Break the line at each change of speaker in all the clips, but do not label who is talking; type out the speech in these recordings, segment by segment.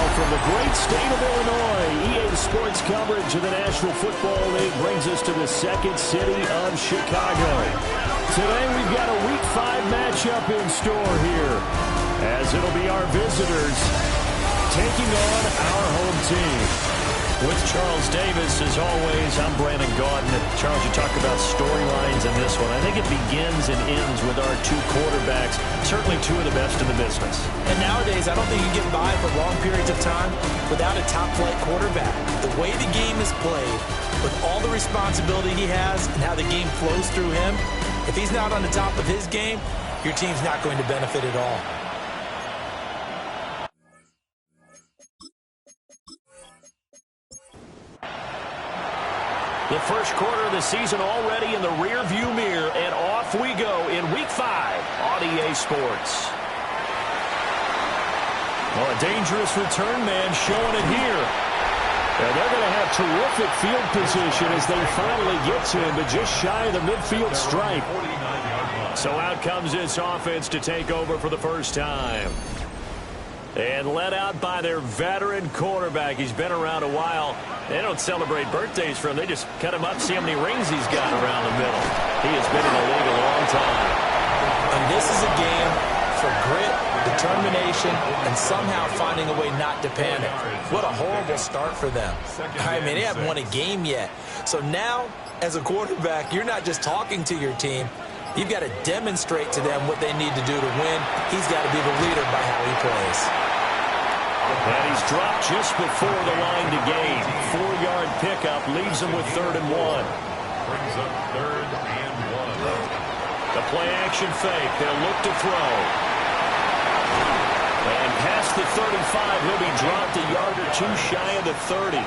From the great state of Illinois, EA Sports coverage of the National Football League brings us to the second city of Chicago. Today we've got a Week 5 matchup in store here, as it'll be our visitors taking on our home team. With Charles Davis, as always, I'm Brandon Gaudin. Charles, you talk about storylines in this one. I think it begins and ends with our two quarterbacks, certainly two of the best in the business.
And nowadays, I don't think you get by for long periods of time without a top-flight quarterback. The way the game is played, with all the responsibility he has and how the game flows through him, if he's not on the top of his game, your team's not going to benefit at all.
The first quarter of the season already in the rear-view mirror, and off we go in Week 5 on EA Sports. Well, a dangerous return man showing it here. And they're going to have terrific field position as they finally get to him, but just shy of the midfield stripe. So out comes this offense to take over for the first time. And led out by their veteran quarterback. He's been around a while. They don't celebrate birthdays for him. They just cut him up, see how many rings he's got around the middle. He has been in the league a long time.
And this is a game for grit, determination, and somehow finding a way not to panic. What a horrible start for them. I mean, they haven't won a game yet. So now, as a quarterback, you're not just talking to your team. You've got to demonstrate to them what they need to do to win. He's got to be the leader by how he plays.
And he's dropped just before the line to gain. 4-yard pickup leaves him with 3rd and 1.
Brings up 3rd and 1.
The play-action fake. They'll look to throw. And past the 35, he'll be dropped a yard or two shy of the 30.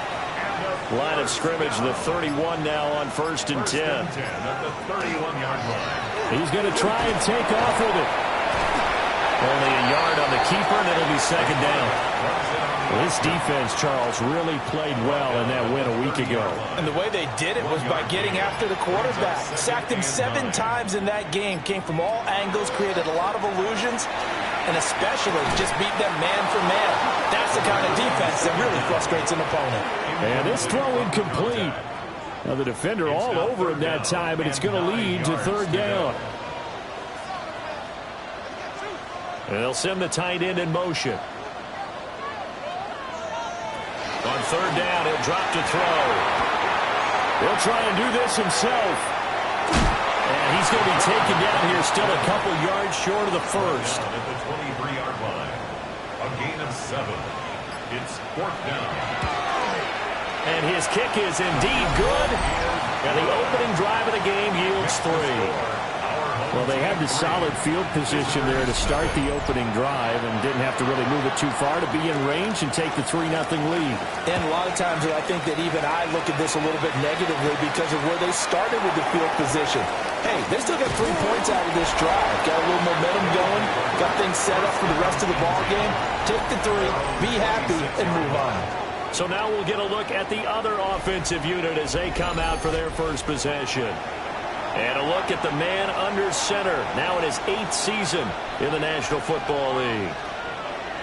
Line of scrimmage, the 31 now on 1st and 10.
At the 31-yard line.
He's going to try and take off with it. Only a yard on the keeper, and it'll be 2nd down. This defense, Charles, really played well in that win a week ago.
And the way they did it was by getting after the quarterback. Sacked him 7 times in that game. Came from all angles, created a lot of illusions, and especially just beat them man for man. That's the kind of defense that really frustrates an opponent.
And this throw incomplete. Now the defender all over him that time, but it's going to lead to 3rd down. And they'll send the tight end in motion. On 3rd down, he'll drop to throw. He'll try and do this himself. And he's going to be taken down here, still a couple yards short of the first.
At the 23-yard line, a gain of 7. It's 4th down.
And his kick is indeed good. And the opening drive of the game yields 3. Well, they had the solid field position there to start the opening drive and didn't have to really move it too far to be in range and take the 3-0 lead.
And a lot of times I think that even I look at this a little bit negatively because of where they started with the field position. Hey, they still got 3 points out of this drive. Got a little momentum going, got things set up for the rest of the ball game. Take the 3, be happy, and move on.
So now we'll get a look at the other offensive unit as they come out for their first possession. And a look at the man under center, now in his 8th season in the National Football League.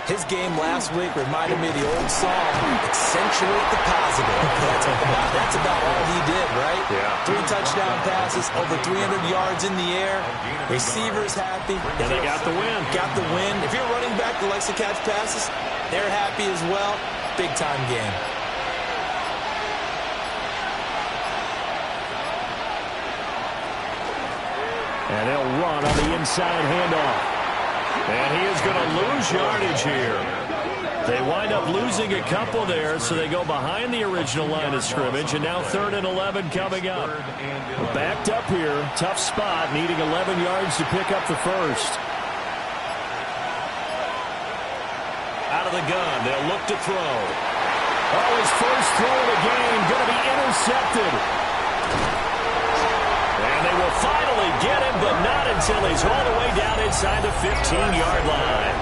His game last week reminded me of the old song, accentuate the positive. That's about all he did, right?
Yeah.
3 touchdown passes, over 300 yards in the air. Receivers happy.
And they got the win.
Got the win. If you're running back that likes to catch passes, they're happy as well. Big-time game.
And they'll run on the inside handoff. And he is going to lose yardage here. They wind up losing a couple there, so they go behind the original line of scrimmage, and now 3rd and 11 coming up. Backed up here, tough spot, needing 11 yards to pick up the first. Out of the gun, they'll look to throw. Oh, his first throw of the game, going to be intercepted. And they will finally get him, but not until he's all the way down inside the 15-yard line.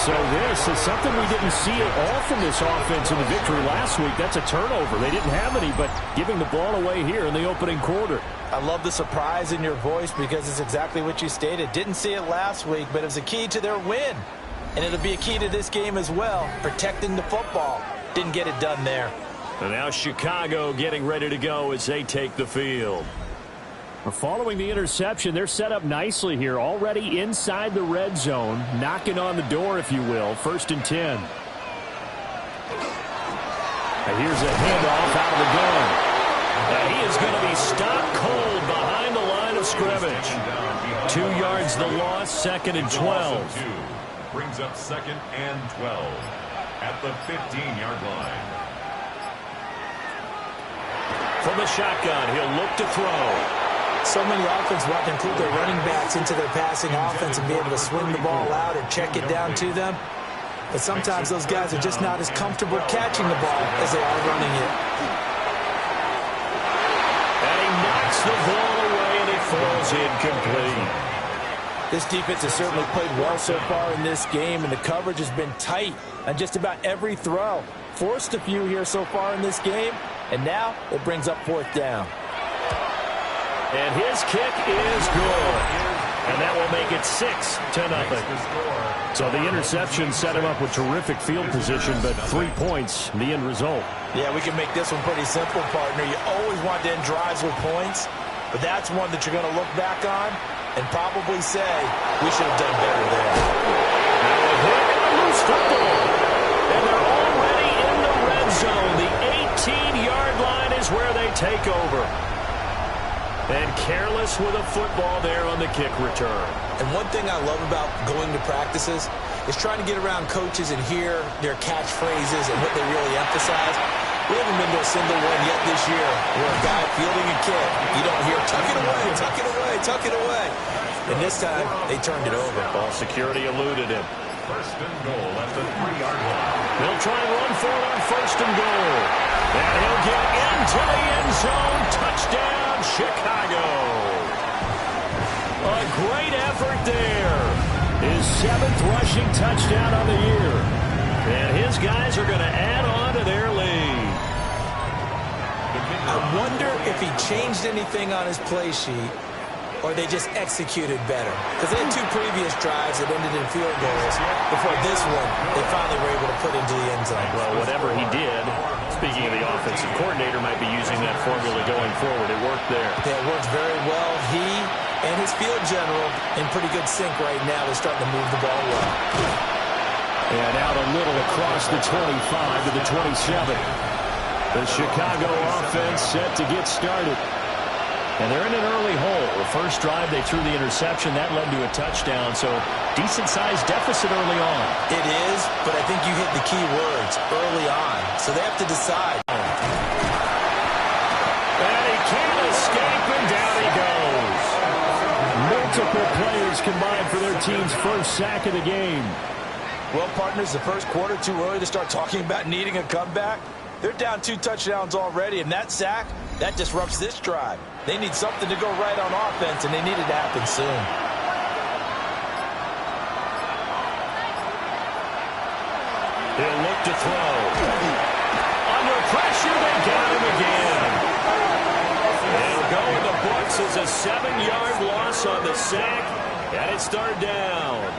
So this is something we didn't see at all from this offense in the victory last week. That's a turnover. They didn't have any, but giving the ball away here in the opening quarter.
I love the surprise in your voice because it's exactly what you stated. Didn't see it last week, but it was a key to their win. And it'll be a key to this game as well, protecting the football. Didn't get it done there.
And now Chicago getting ready to go as they take the field. Following the interception, they're set up nicely here, already inside the red zone, knocking on the door, if you will. 1st and 10. And here's a handoff out of the gun. And he is going to be stopped cold behind the line of scrimmage. 2 yards the loss, 2nd and 12.
Brings up 2nd and 12 at the 15-yard line.
From the shotgun, he'll look to throw.
So many offenses want to include their running backs into their passing offense and be able to swing the ball out or check it down to them. But sometimes those guys are just not as comfortable catching the ball as they are running it.
And he knocks the ball away and it falls incomplete.
This defense has certainly played well so far in this game, and the coverage has been tight on just about every throw. Forced a few here so far in this game, and now it brings up 4th down.
And his kick is good. And that will make it 6-0. So the interception set him up with terrific field position, but 3 points, the end result.
Yeah, we can make this one pretty simple, partner. You always want to end drives with points, but that's one that you're going to look back on and probably say, we should have done better there.
Now a hit and a loose football. And they're already in the red zone. The 18-yard line is where they take over. And careless with a football there on the kick return.
And one thing I love about going to practices is trying to get around coaches and hear their catchphrases and what they really emphasize. We haven't been to a single one yet this year where a guy fielding a kick, you don't hear, tuck it away, tuck it away, tuck it away. And this time, they turned it over.
Ball security eluded him.
1st and goal at the 3-yard line.
He'll try and run for it on 1st and goal. And he'll get into the end zone. Touchdown, Chicago. A great effort there. His 7th rushing touchdown on the year. And his guys are going to add on to their lead.
I wonder if he changed anything on his play sheet or they just executed better. Because they had 2 previous drives that ended in field goals. Before this one, they finally were able to put into the end zone.
Well, whatever he did, speaking of the offensive coordinator, might be using that formula going forward. It worked there.
Yeah, it worked very well. He and his field general in pretty good sync right now. They're starting to move the ball well.
And out a little across the 25 to the 27. The Chicago offense set to get started. And they're in an early hole. The first drive, they threw the interception. That led to a touchdown, so decent-sized deficit early on.
It is, but I think you hit the key words, early on. So they have to decide.
And he can't escape, and down he goes. Multiple players combined for their team's first sack of the game.
Well, partners, the first quarter too early to start talking about needing a comeback. They're down 2 touchdowns already, and that sack, that disrupts this drive. They need something to go right on offense, and they need it to happen soon.
He'll look to throw. Under pressure, they got him again. It'll go in the books as a 7-yard loss on the sack, and it's 3rd down.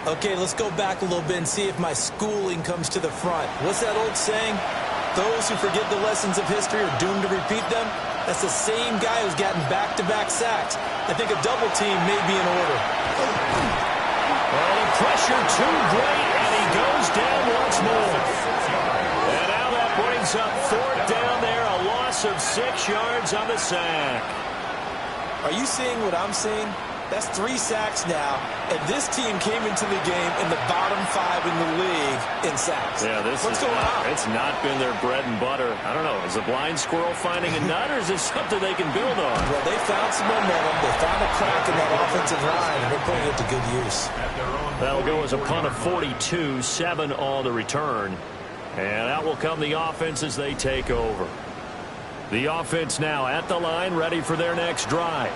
Okay, let's go back a little bit and see if my schooling comes to the front. What's that old saying? Those who forget the lessons of history are doomed to repeat them. That's the same guy who's gotten back-to-back sacks. I think a double team may be in order.
Well, the pressure too great, and he goes down once more. And now that brings up 4th down there, a loss of 6 yards on the sack.
Are you seeing what I'm seeing? That's 3 sacks now, and this team came into the game in the bottom 5 in the league in sacks.
Yeah, what's going on? It's not been their bread and butter. I don't know. Is a blind squirrel finding a nut, or is this something they can build on?
Well, they found some momentum. They found a crack in that offensive line, and they're putting it to good use.
That'll go as a punt of 42, 7 on the return. And out will come the offense as they take over. The offense now at the line, ready for their next drive.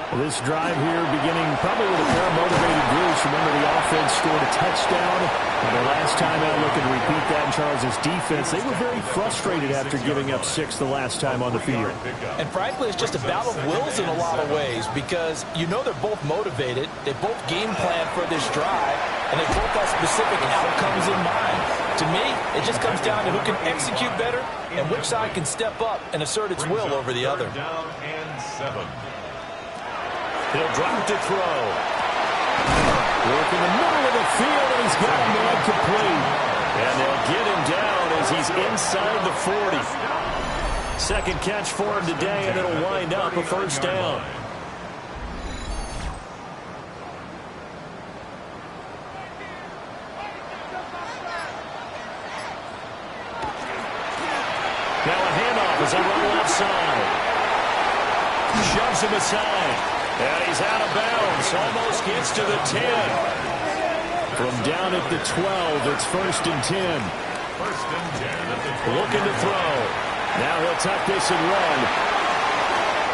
Well, this drive here beginning probably with a pair of motivated groups. Charles, remember the offense scored a touchdown. And the last time out, looking to repeat that in Charles' defense, they were very frustrated after giving up 6 the last time on the field.
And frankly, it's just a battle of wills in a lot of ways because you know they're both motivated. They both game plan for this drive, and they both have specific outcomes in mind. To me, it just comes down to who can execute better and which side can step up and assert its will over the other.
Down and 7.
He'll drop to throw. Work in the middle of the field, and he's got him there complete. And they'll get him down as he's inside the 40. Second catch for him today, and it'll wind up a first down. Now a handoff as they run left side. Shoves him aside. And he's out of bounds. Almost gets to the 10. From down at the 12, it's 1st and 10.
1st and 10.
Looking to throw. Now he'll tuck this and run.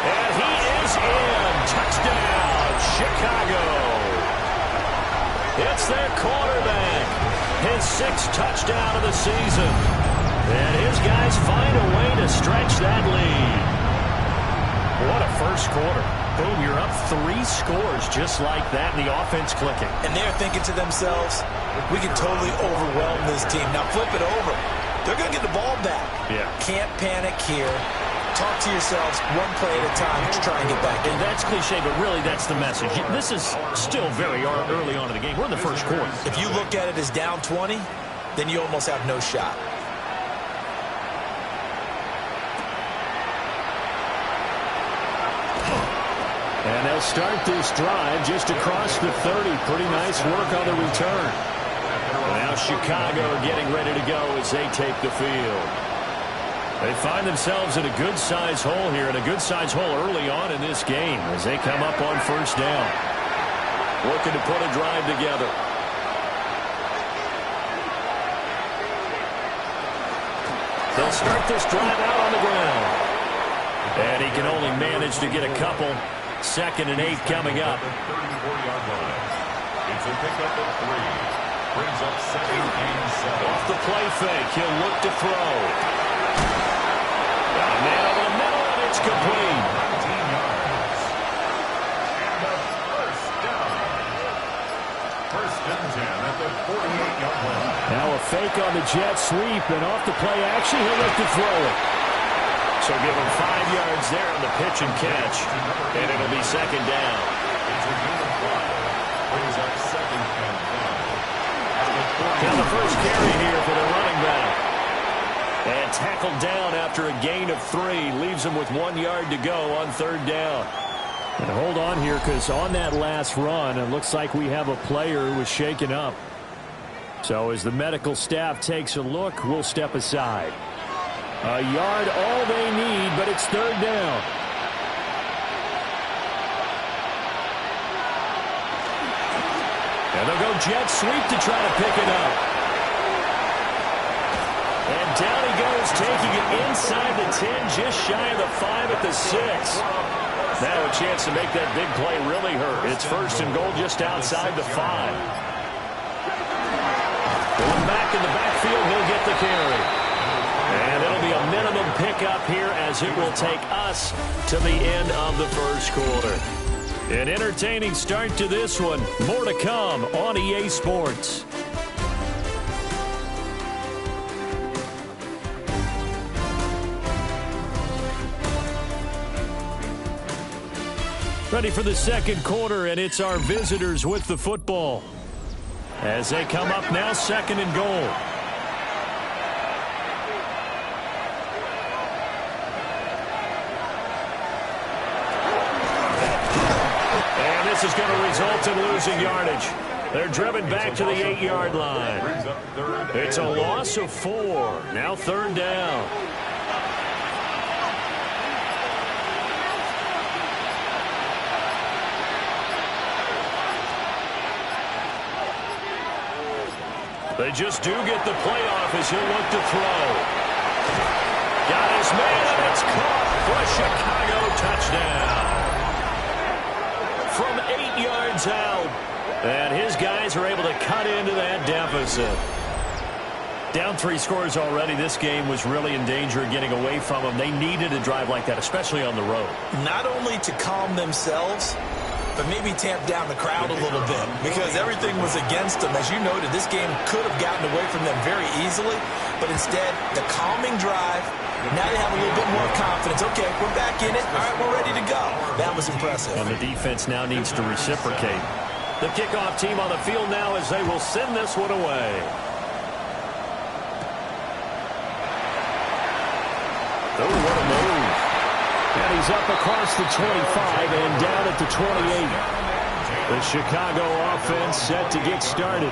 And he is in. Touchdown, Chicago. It's their quarterback. His 6th touchdown of the season. And his guys find a way to stretch that lead. What a first quarter. Boom, you're up 3 scores just like that, and the offense clicking.
And they're thinking to themselves, we can totally overwhelm this team. Now flip it over. They're going to get the ball back.
Yeah.
Can't panic here. Talk to yourselves one play at a time to try and get back in.
And that's cliche, but really that's the message. This is still very early on in the game. We're in the first quarter.
If you look at it as down 20, then you almost have no shot.
And they'll start this drive just across the 30. Pretty nice work on the return. And now Chicago are getting ready to go as they take the field. They find themselves in a good-sized hole here, and a good-sized hole early on in this game as they come up on first down. Looking to put a drive together. They'll start this drive out on the ground. And he can only manage to get a couple. 2nd and 8 coming up.
It's a pickup of 3. Brings up 2nd and 7.
Off the play fake, he'll look to throw. Got a man over the middle, and it's complete.
19 yards. And a first down. 1st and 10 at the 48-yard line.
Now a fake on the jet sweep, and off the play action, he'll look to throw it. So give him 5 yards there on the pitch and catch, and it'll be 2nd down.
It's a gain of 5. Brings up 2nd and 5.
Now the first carry here for the running back. And tackled down after a gain of 3. Leaves him with 1 yard to go on 3rd down. And hold on here, because on that last run, it looks like we have a player who was shaken up. So as the medical staff takes a look, we'll step aside. A yard all they need, but it's 3rd down. And they'll go jet sweep to try to pick it up. And down he goes, taking it inside the 10, just shy of the 5 at the 6. Now a chance to make that big play really hurt. It's 1st and goal just outside the 5. Going back in the backfield, he'll get the carry. And it'll be a minimum pickup here as it will take us to the end of the first quarter. An entertaining start to this one. More to come on EA Sports. Ready for the second quarter, and it's our visitors with the football. As they come up now, 2nd and goal. This is going to result in losing yardage. They're driven back to the 8-yard line. It's a loss of 4. Now 3rd down. They just do get the playoff as he'll look to throw. Got his man, and it's caught for a Chicago touchdown. From 8 yards out, And his guys are able to cut into that deficit. Down 3 scores already. This game was really in danger of getting away from them. They needed a drive like that, especially on the road.
Not only to calm themselves, but maybe tamp down the crowd a little bit because everything was against them. As you noted, this game could have gotten away from them very easily, but instead, the calming drive, now they have a little bit more confidence. Okay, we're back in it. All right, we're ready to go. That was impressive.
And the defense now needs to reciprocate. The kickoff team on the field now as they will send this one away. Oh, what a move. And he's up across the 25 and down at the 28. The Chicago offense set to get started.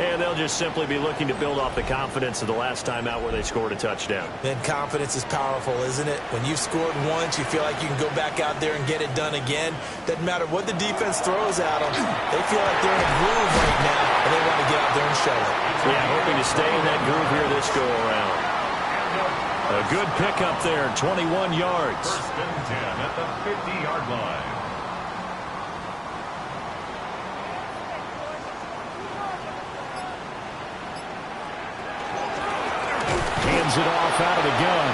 And they'll just simply be looking to build off the confidence of the last time out where they scored a touchdown.
And confidence is powerful, isn't it? When you've scored once, you feel like you can go back out there and get it done again. Doesn't matter what the defense throws at them. They feel like they're in a groove right now, and they want to get out there and show it.
Yeah, hoping to stay in that groove here this go-around. A good pickup there, 21 yards.
First and 10 at the 50-yard line.
Hands it off out of the gun.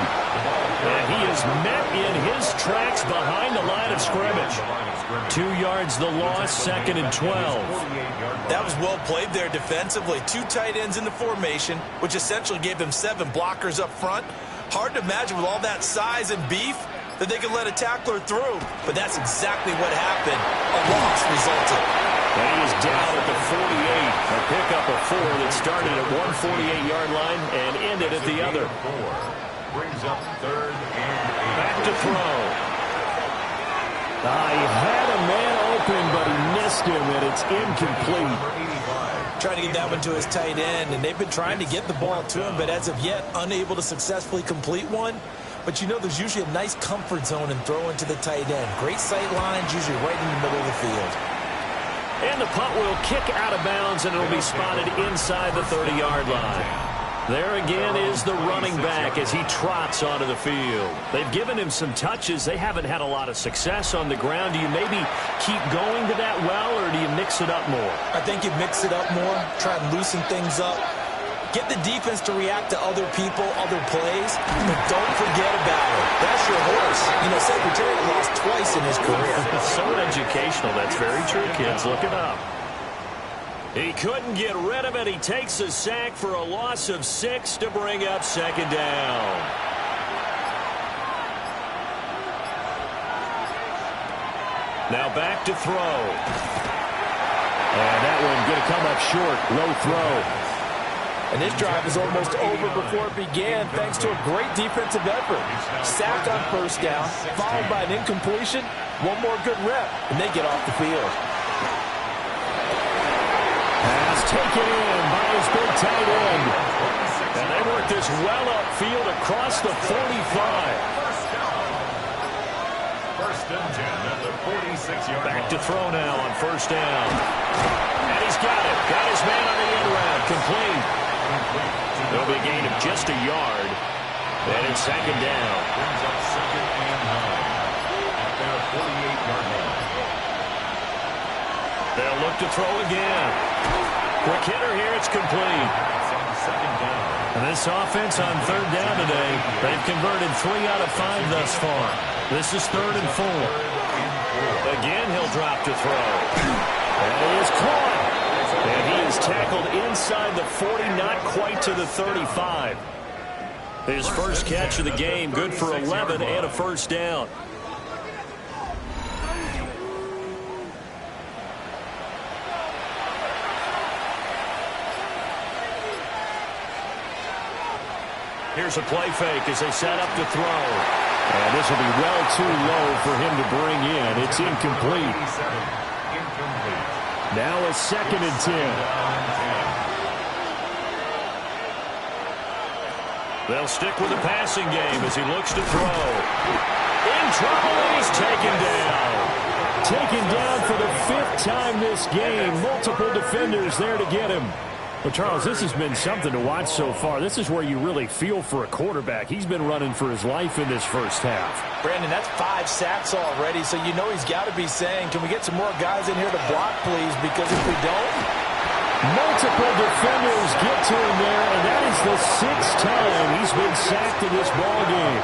And he is met in his tracks behind the line of scrimmage. 2 yards the loss, 2nd and 12.
That was well played there defensively. 2 tight ends in the formation, which essentially gave them 7 blockers up front. Hard to imagine with all that size and beef that they could let a tackler through. But that's exactly what happened. A loss resulted.
And he is down at the 48. A pickup of 4 that started at 148-yard line and ended at the other.
Brings up 3rd and 8.
Back to throw. He had a man open, but he missed him, and it's incomplete.
Trying to get that one to his tight end, and they've been trying to get the ball to him, but as of yet, unable to successfully complete one. But you know there's usually a nice comfort zone in throwing to the tight end. Great sight lines, usually right in the middle of the field.
And the punt will kick out of bounds, and it'll be spotted inside the 30-yard line. There again is the running back as he trots onto the field. They've given him some touches. They haven't had a lot of success on the ground. Do you maybe keep going to that well, or do you mix it up more?
I think you mix it up more, try and loosen things up. Get the defense to react to other people, other plays, but don't forget about it. That's your horse. You know, Secretary lost twice in his career.
So educational. That's very true, kids. Look it up. He couldn't get rid of it. He takes a sack for a loss of 6 to bring up 2nd down. Now back to throw. And that one going to come up short. Low throw.
And this drive is almost over before it began thanks to a great defensive effort. Sack on 1st down, followed by an incompletion. One more good rep, and they get off the field.
Pass taken in by his big tight end. And they work this well upfield across the 45.
First and 10 at the 46-yard line.
Back to throw now on 1st down. And he's got it. Got his man on the end route. Complete. There'll be a gain of just a yard. And it's 2nd down.
Brings up 2nd and 9 at their 48-yard line.
They'll look to throw again. Quick hitter here. It's complete.
It's on 2nd down.
And this offense on 3rd down today, they've converted 3 out of 5 thus far. This is 3rd and 4. Again, he'll drop to throw. And he is caught. And he is tackled inside the 40, not quite to the 35. His first catch of the game, good for 11 and a 1st down. Here's a play fake as they set up to throw. And this will be well too low for him to bring in. It's incomplete. Now a 2nd and 10. They'll stick with the passing game as he looks to throw. In trouble, he's taken down. Taken down for the 5th time this game. Multiple defenders there to get him. Well, Charles, this has been something to watch so far. This is where you really feel for a quarterback. He's been running for his life in this first half.
Brandon, that's 5 sacks already, so you know he's got to be saying, can we get some more guys in here to block, please? Because if we don't...
Multiple defenders get to him there, and that is the 6th time he's been sacked in this ballgame.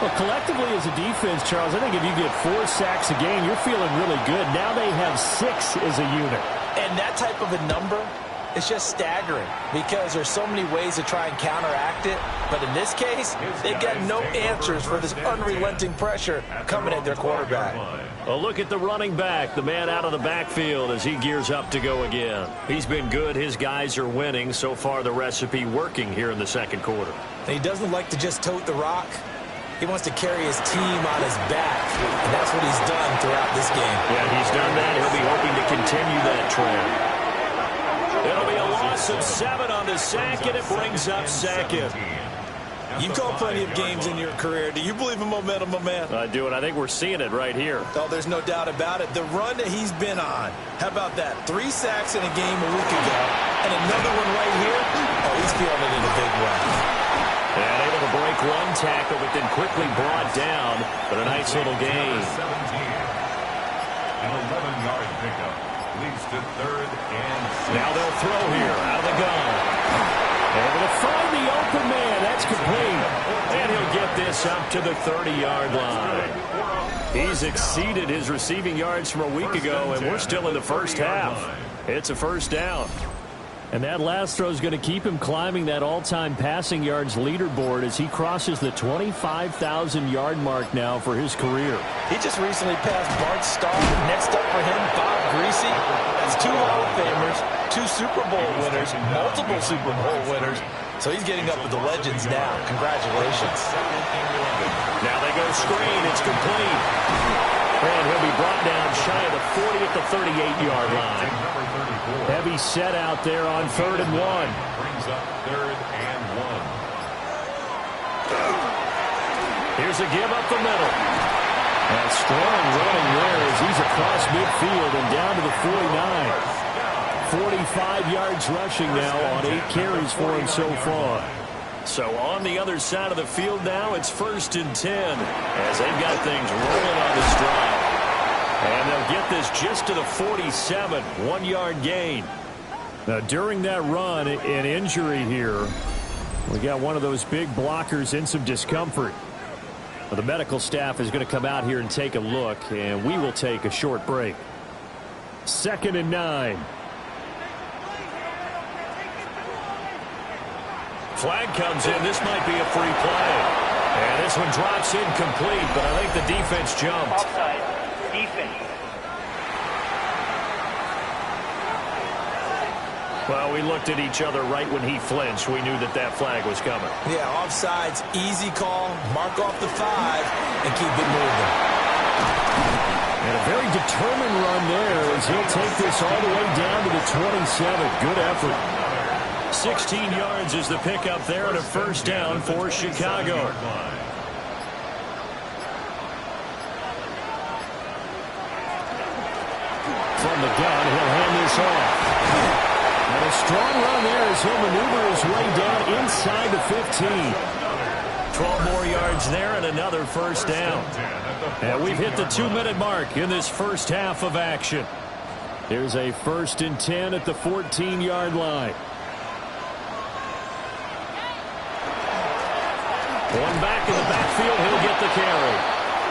Well, collectively as a defense, Charles, I think if you get 4 sacks a game, you're feeling really good. Now they have 6 as a unit.
And that type of a number... it's just staggering because there's so many ways to try and counteract it. But in this case, they've got no answers for this unrelenting pressure coming at their quarterback.
A look at the running back, the man out of the backfield as he gears up to go again. He's been good. His guys are winning. So far, the recipe working here in the second quarter.
He doesn't like to just tote the rock. He wants to carry his team on his back, and that's what he's done throughout this game.
Yeah, he's done that. He'll be hoping to continue that trend. It'll be a loss of 7 on the sack, and it brings up second.
You've called plenty of games in your career. Do you believe in momentum, my man?
I do, and I think we're seeing it right here.
Oh, there's no doubt about it. The run that he's been on. How about that? 3 sacks in a game a week ago, and another one right here. Oh, he's feeling it in a big way.
And able to break 1 tackle, but then quickly brought down. But a nice little gain.
17. An 11-yard pickup. Leads to 3rd and 6.
Now they'll throw here out of the gun. Able to find the open man. That's complete. And he'll get this up to the 30-yard line. He's exceeded his receiving yards from a week ago, and we're still in the first half. It's a first down. And that last throw is going to keep him climbing that all-time passing yards leaderboard as he crosses the 25,000-yard mark now for his career.
He just recently passed Bart Starr. Next up for him, Bob Greasy. That's 2 Hall of Famers, 2 Super Bowl winners, multiple Super Bowl winners. So he's getting up with the legends now. Congratulations.
Now they go screen. It's complete. And he'll be brought down shy of the 40 at the 38-yard line. Heavy set out there on 3rd and 1.
Brings up 3rd and 1.
Here's a give up the middle. And strong running there as he's across midfield and down to the 49. 45 yards rushing now on 8 carries for him so far. So on the other side of the field now, it's 1st and 10 as they've got things rolling on this drive. And they'll get this just to the 47, 1-yard gain. Now, during that run, an injury here. We got one of those big blockers in some discomfort. Well, the medical staff is going to come out here and take a look, and we will take a short break. 2nd and 9. Flag comes in. This might be a free play. And this one drops incomplete, but I think the defense jumped.
Offside. Defense.
Well, we looked at each other right when he flinched. We knew that that flag was coming.
Yeah, offsides, easy call. Mark off the 5 and keep it moving.
And a very determined run there as he'll take this all the way down to the 27. Good effort. 16 yards is the pickup there and a first down for Chicago. From the gun, he'll hand this off. And a strong run there as he'll maneuver his way down inside the 15. 12 more yards there and another first down. And we've hit the 2-minute mark in this first half of action. Here's a 1st and 10 at the 14-yard line. One back in the backfield, he'll get the carry.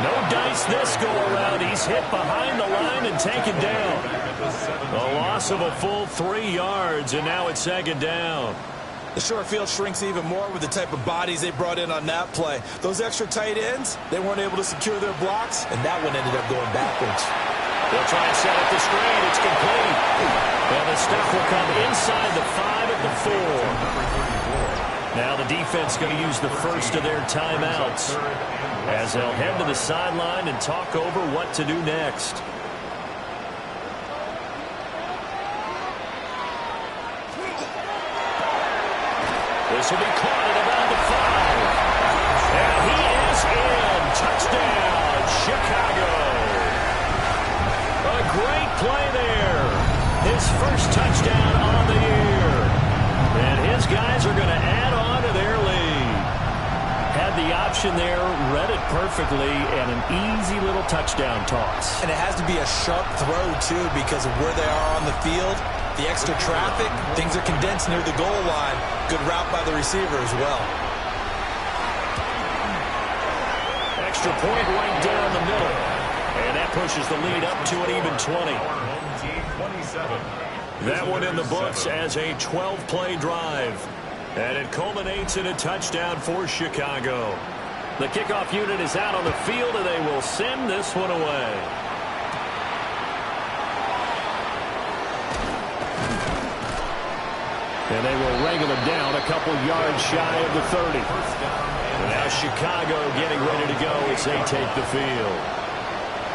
No dice this go-around. He's hit behind the line and taken down. A loss of a full 3 yards, and now it's 2nd down.
The short field shrinks even more with the type of bodies they brought in on that play. Those extra tight ends, they weren't able to secure their blocks, and that one ended up going backwards.
They'll try and set up the screen. It's complete. And the stuff will come inside the 5 at the 4. Now the defense going to use the first of their timeouts as they'll head to the sideline and talk over what to do next. This will be caught at about the 5. And he is in. Touchdown, Chicago. A great play there. His first touchdown on the year. are going to add on to their lead. Had the option there, read it perfectly, and an easy little touchdown toss.
And it has to be a sharp throw, too, because of where they are on the field. The extra traffic, things are condensed near the goal line. Good route by the receiver as well.
Extra point right down the middle. And that pushes the lead up to an even 20. That one in the books as a 12-play drive. And it culminates in a touchdown for Chicago. The kickoff unit is out on the field, and they will send this one away. And they will wrangle him down a couple yards shy of the 30. And now Chicago getting ready to go as they take the field.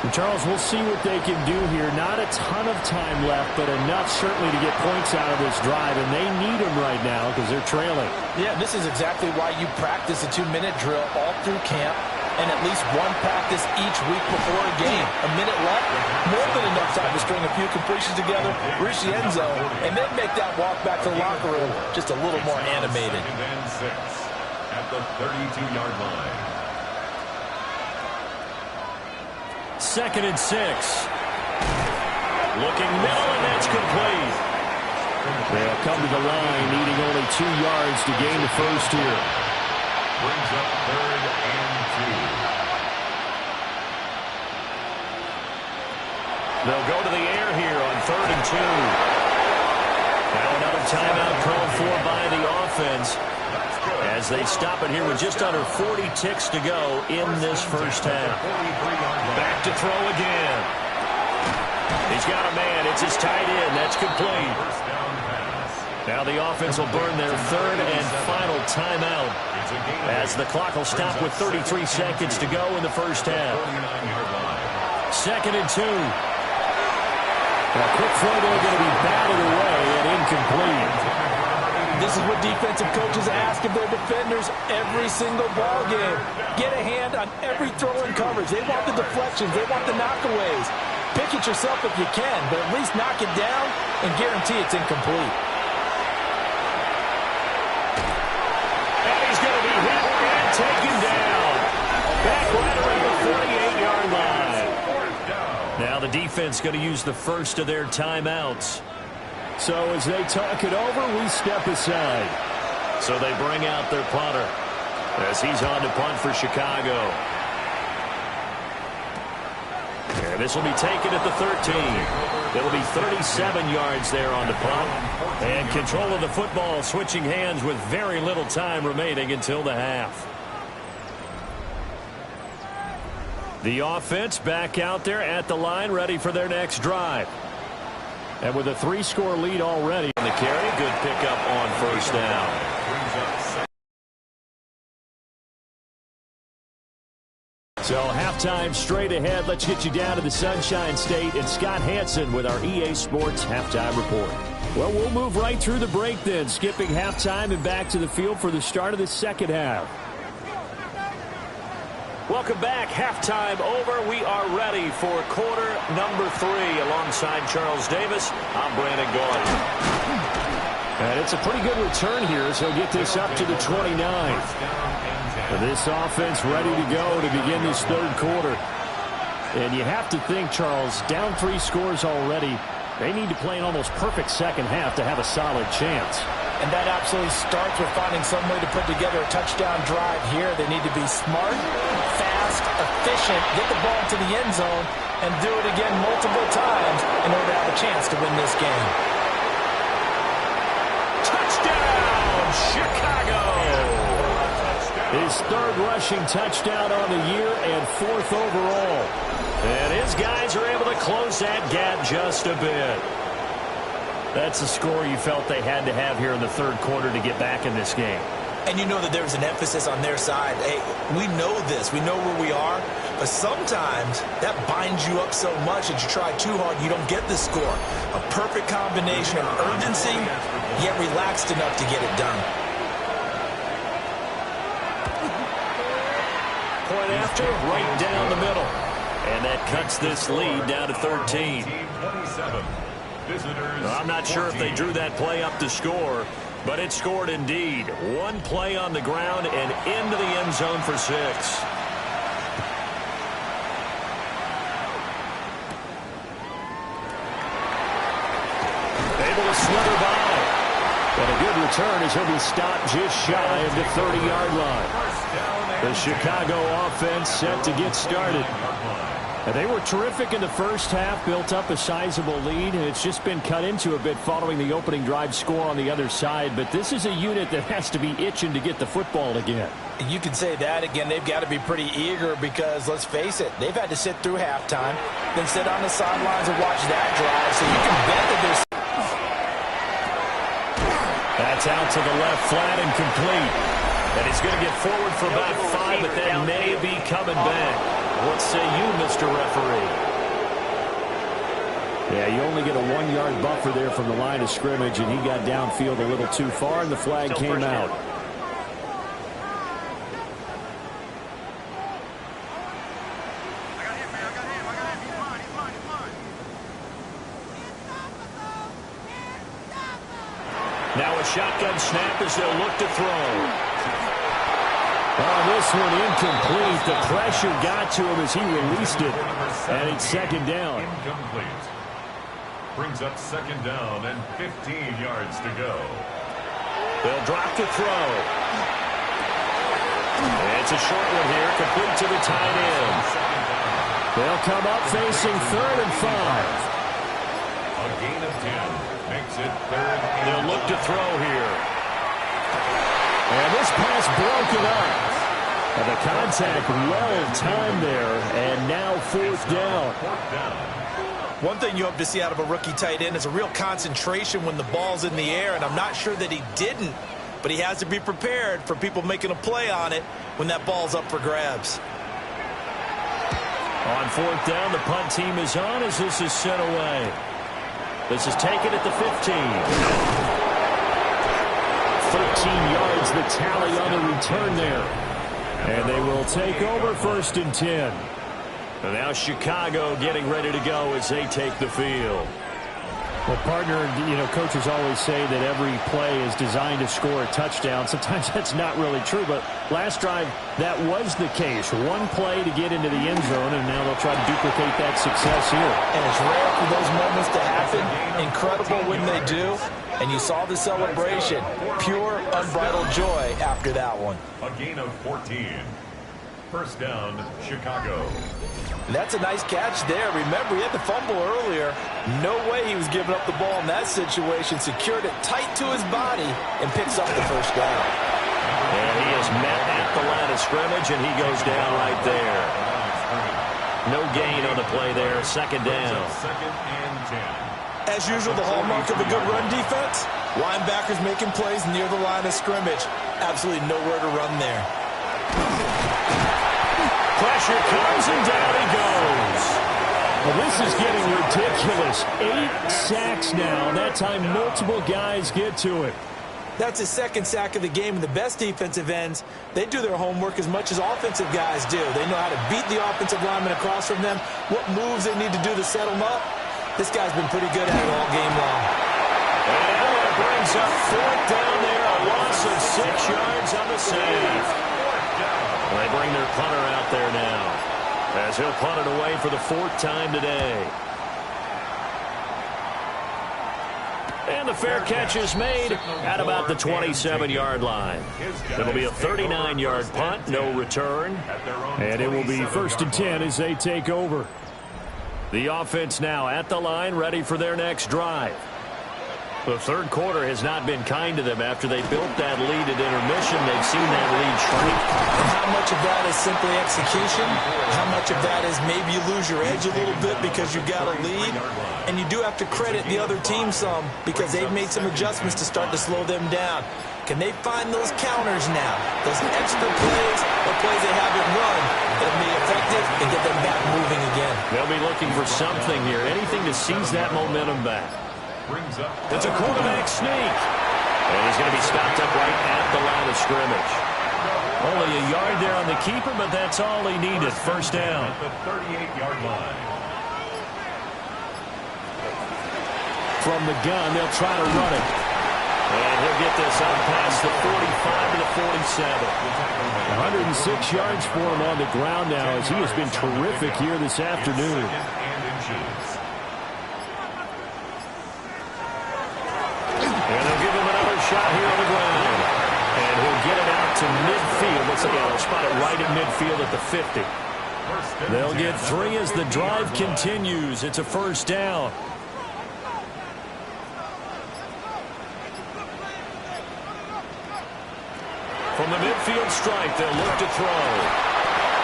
And Charles, we'll see what they can do here. Not a ton of time left, but enough certainly to get points out of this drive, and they need them right now because they're trailing.
Yeah, this is exactly why you practice a 2-minute drill all through camp and at least one practice each week before a game. A minute left, more than enough time to string a few completions together, reach the end zone, and then make that walk back to the locker room just a little more animated.
At the 32-yard line.
2nd and 6. Looking middle, and that's complete. They'll come to the line, needing only 2 yards to gain the first here.
Brings up 3rd and 2.
They'll go to the air here on 3rd and 2. Now another timeout called for by the offense as they stop it here with just under 40 ticks to go in this first half. Back to throw again. He's got a man. It's his tight end. That's complete. Now the offense will burn their 3rd and final timeout as the clock will stop with 33 seconds to go in the first half. 2nd and 2. A quick throw there going to be batted away and incomplete.
This is what defensive coaches ask of their defenders every single ball game. Get a hand on every throw in coverage. They want the deflections. They want the knockaways. Pick it yourself if you can, but at least knock it down and guarantee it's incomplete.
And he's going to be hit and taken down. Back right around the 48-yard line. Now the defense going to use the first of their timeouts. So as they talk it over, we step aside. So they bring out their punter as he's on to punt for Chicago. And this will be taken at the 13. It'll be 37 yards there on the punt. And control of the football switching hands with very little time remaining until the half. The offense back out there at the line, ready for their next drive. And with a 3-score lead already on the carry, good pickup on first down. So halftime straight ahead. Let's get you down to the Sunshine State and Scott Hansen with our EA Sports halftime report. Well, we'll move right through the break then, skipping halftime and back to the field for the start of the second half. Welcome back. Halftime over. We are ready for quarter number 3. Alongside Charles Davis, I'm Brandon Gordon. And it's a pretty good return here as he'll get this up to the 29. This offense ready to go to begin this third quarter. And you have to think, Charles, down 3 scores already. They need to play an almost perfect second half to have a solid chance.
And that absolutely starts with finding some way to put together a touchdown drive here. They need to be smart, fast, efficient, get the ball to the end zone, and do it again multiple times in order to have a chance to win this game.
Touchdown, Chicago! His 3rd rushing touchdown on the year and 4th overall. And his guys are able to close that gap just a bit. That's the score you felt they had to have here in the third quarter to get back in this game.
And you know that there's an emphasis on their side. Hey, we know this. We know where we are. But sometimes that binds you up so much that you try too hard, you don't get the score. A perfect combination of urgency, yet relaxed enough to get it done.
Point after, right down the middle. And that cuts this lead down to 13. I'm not sure if they drew that play up to score, But it scored indeed. One play on the ground and into the end zone for 6. Able to slither by. And a good return as he'll be stopped just shy of the 30-yard line. The Chicago offense set to get started. And they were terrific in the first half, built up a sizable lead, and it's just been cut into a bit following the opening drive score on the other side. But this is a unit that has to be itching to get the football again.
You can say that again. They've got to be pretty eager because, let's face it, they've had to sit through halftime, then sit on the sidelines and watch that drive. So you can bet that there's...
That's out to the left, flat and complete. And he's going to get forward for about 5, but that may be coming back. What say you, Mr. Referee? Yeah, you only get a 1-yard buffer there from the line of scrimmage, and he got downfield a little too far, and the flag came out. Now a shotgun snap as they'll look to throw. Oh, this one incomplete. The pressure got to him as he released it. And it's second down.
Incomplete. Brings up second down and 15 yards to go.
They'll drop to throw. It's a short one here, complete to the tight end. They'll come up facing 3rd and 5.
A gain of 10 makes it 3rd.
They'll look to throw here. And this pass broken up. And the contact well timed there, and now 4th down.
One thing you hope to see out of a rookie tight end is a real concentration when the ball's in the air, and I'm not sure that he didn't, but he has to be prepared for people making a play on it when that ball's up for grabs.
On 4th down, the punt team is on as this is sent away. This is taken at the 15. 13 yards, the tally on the return there. And they will take over 1st and 10. And now Chicago getting ready to go as they take the field. Well, partner, coaches always say that every play is designed to score a touchdown. Sometimes that's not really true, but last drive, that was the case. One play to get into the end zone, and now they'll try to duplicate that success here.
And it's rare for those moments to happen. Incredible when they do. And you saw the celebration. Pure, unbridled joy after that one.
A gain of 14. 1st down, Chicago.
And that's a nice catch there. Remember, he had the fumble earlier. No way he was giving up the ball in that situation. Secured it tight to his body and picks up the 1st down.
And he is met at the line of scrimmage, and he goes down right there. No gain on the play there. 2nd down.
2nd and 10.
As usual, the hallmark of a good run defense, linebackers making plays near the line of scrimmage. Absolutely nowhere to run there.
Pressure comes, and down he goes. Well, this is getting ridiculous. 8 sacks now. That time, multiple guys get to it.
That's his 2nd sack of the game, and the best defensive ends, they do their homework as much as offensive guys do. They know how to beat the offensive lineman across from them, what moves they need to do to set them up. This guy's been pretty good at it all game long.
And that brings up 4th down there, a loss of 6 yards on the save. They bring their punter out there now, as he'll punt it away for the 4th time today. And the fair catch is made at about the 27-yard line. It'll be a 39-yard punt, no return. And it will be 1st and 10 as they take over. The offense now at the line, ready for their next drive. The 3rd quarter has not been kind to them after they built that lead at intermission. They've seen that lead shrink.
How much of that is simply execution? How much of that is maybe you lose your edge a little bit because you got a lead? And you do have to credit the other team some because they've made some adjustments to start to slow them down. Can they find those counters now? Those extra plays or plays they haven't run that may be effective and get them back moving again?
They'll be looking for something here, anything to seize that momentum back. It's a quarterback sneak. And he's going to be stopped up right at the line of scrimmage. Only a yard there on the keeper, but that's all he needed. 1st down.
The 38-yard line.
From the gun, they'll try to run it. And he'll get this on past the 45 to the 47. 106 yards for him on the ground now as he has been terrific here this afternoon. And they'll give him another shot here on the ground. And he'll get it out to midfield. Looks like they'll spot it right at midfield at the 50. They'll get 3 as the drive continues. It's a first down. From the midfield stripe, they'll look to throw.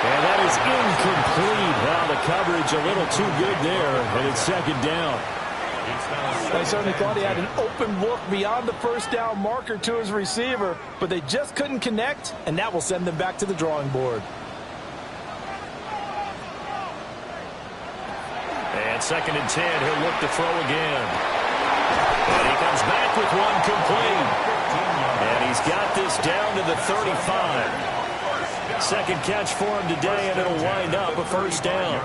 And that is incomplete. Now the coverage a little too good there, and it's second down.
They certainly thought he had an open look beyond the first down marker to his receiver, but they just couldn't connect, and that will send them back to the drawing board.
And second and 10, he'll look to throw again. And he comes back with one complete. And he's got this down to the 35. Second catch for him today, and it'll wind up a first down.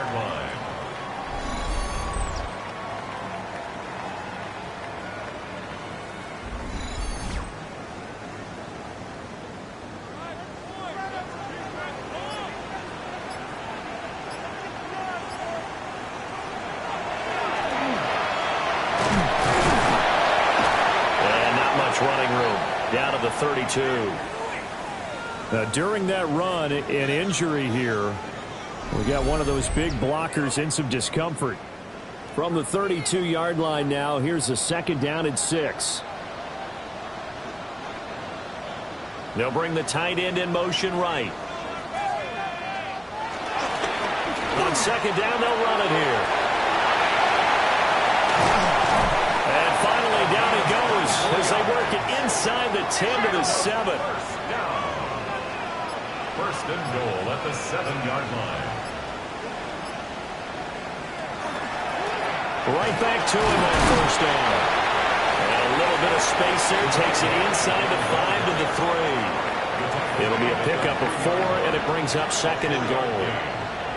Running room down to the 32. Now, during that run, an injury here. We got one of those big blockers in some discomfort. From the 32-yard line now, here's a second down and 6. They'll bring the tight end in motion right. On second down, they'll run it here. And finally, down it goes as they work it inside the 10 to the 7.
First and goal at the 7-yard line.
Right back to him on first down. And a little bit of space there. Takes it inside the 5 to the 3. It'll be a pickup of 4, and it brings up second and goal.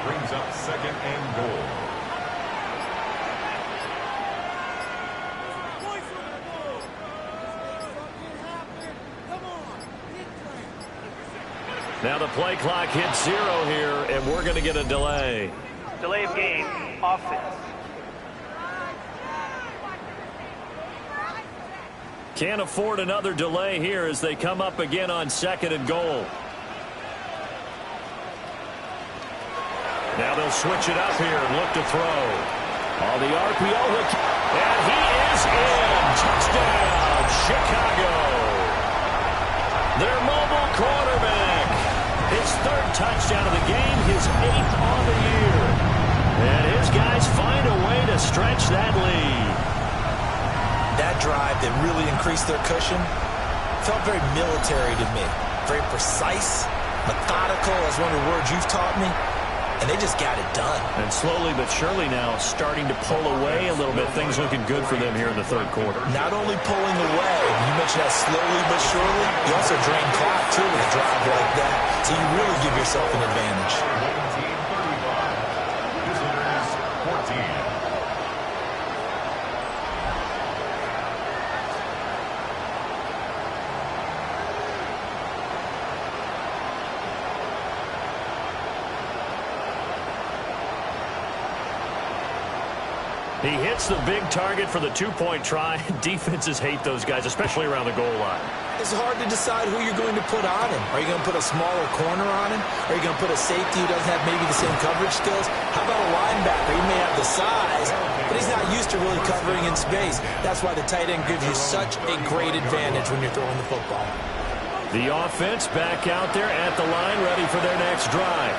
Brings up second and goal.
Now the play clock hits 0 here, and we're going to get a delay.
Delay of game, offense.
Can't afford another delay here as they come up again on second and goal. Now they'll switch it up here and look to throw. On the RPO hook, and he is in. Touchdown, Chicago. Their mobile quarterback. His 3rd touchdown of the game, his 8th on the year. And his guys find a way to stretch that lead.
That drive that really increased their cushion felt very military to me. Very precise, methodical, as one of the words you've taught me. And they just got it done.
And slowly but surely now starting to pull away a little bit. Things looking good for them here in the 3rd quarter.
Not only pulling away, you mentioned that slowly but surely, you also drain clock too with a drive like that. So you really give yourself an advantage.
19-35. Visitors 14.
He hits the big target for the 2-point try. Defenses hate those guys, especially around the goal line.
It's hard to decide who you're going to put on him. Are you going to put a smaller corner on him? Are you going to put a safety who doesn't have maybe the same coverage skills? How about a linebacker? He may have the size, but he's not used to really covering in space. That's why the tight end gives you such a great advantage when you're throwing the football.
The offense back out there at the line, ready for their next drive.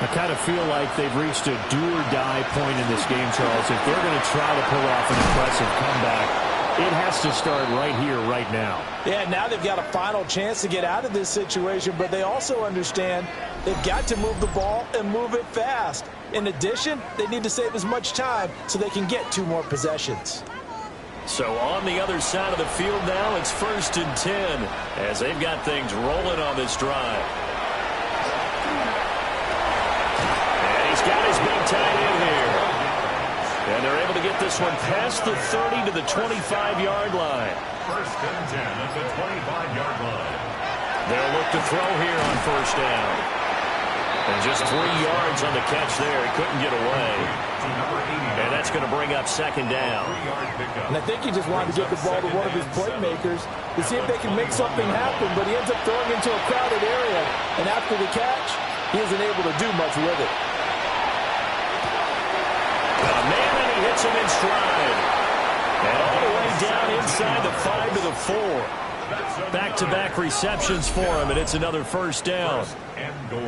I kind of feel like they've reached a do-or-die point in this game, Charles. If they're going to try to pull off an impressive comeback, it has to start right here, right now.
Yeah, now they've got a final chance to get out of this situation, but they also understand they've got to move the ball and move it fast. In addition, they need to save as much time so they can get 2 more possessions.
So on the other side of the field now, it's 1st and 10 as they've got things rolling on this drive. Got his big tight end here. And they're able to get this one past the 30 to the 25-yard line.
First and 10 at the 25-yard line.
They'll look to throw here on first down. And just 3 yards on the catch there. He couldn't get away. And that's going to bring up second down.
And I think he just wanted to get the ball to one of his playmakers to see if they can make something happen, but he ends up throwing into a crowded area. And after the catch, he isn't able to do much with it.
Man, and he hits him in stride. And all the way down inside the 5 to the 4. Back-to-back receptions for him, and it's another first down.
First and goal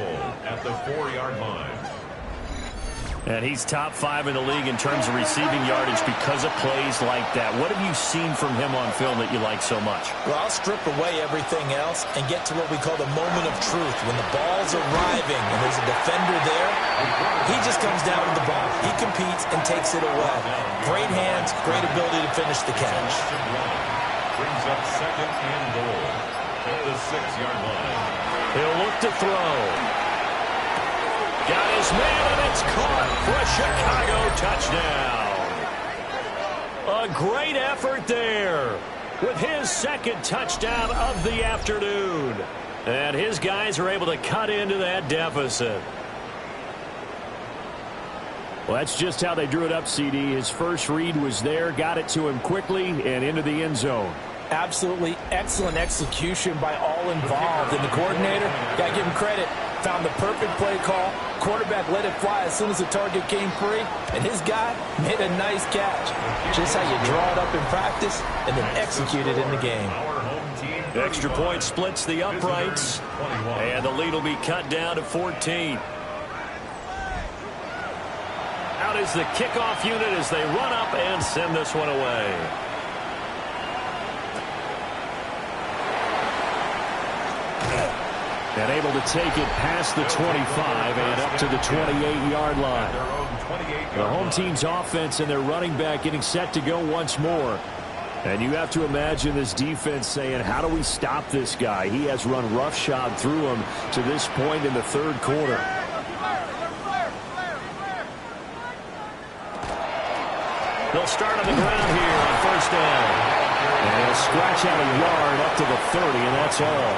at the 4-yard line.
And he's top 5 in the league in terms of receiving yardage because of plays like that. What have you seen from him on film that you like so much?
Well, I'll strip away everything else and get to what we call the moment of truth. When the ball's arriving and there's a defender there, he just comes down with the ball. He competes and takes it away. Great hands, great ability to finish the catch.
Brings up second and goal at the 6-yard line.
He'll look to throw. Got his man, and it's caught for a Chicago touchdown. A great effort there with his second touchdown of the afternoon. And his guys are able to cut into that deficit. Well, that's just how they drew it up, CD. His first read was there, got it to him quickly, and into the end zone.
Absolutely excellent execution by all involved. And the coordinator, got to give him credit, found the perfect play call. Quarterback let it fly as soon as the target came free, and his guy made a nice catch. Just how you draw it up in practice and then execute it in the game.
Extra point splits the uprights, and the lead will be cut down to 14. Out is the kickoff unit as they run up and send this one away. And able to take it past the 25 and up to the 28-yard line. The home team's offense and their running back getting set to go once more. And you have to imagine this defense saying, how do we stop this guy? He has run roughshod through him to this point in the third quarter. They'll start on the ground here on first down. And he'll scratch out a yard up to the 30, and that's all.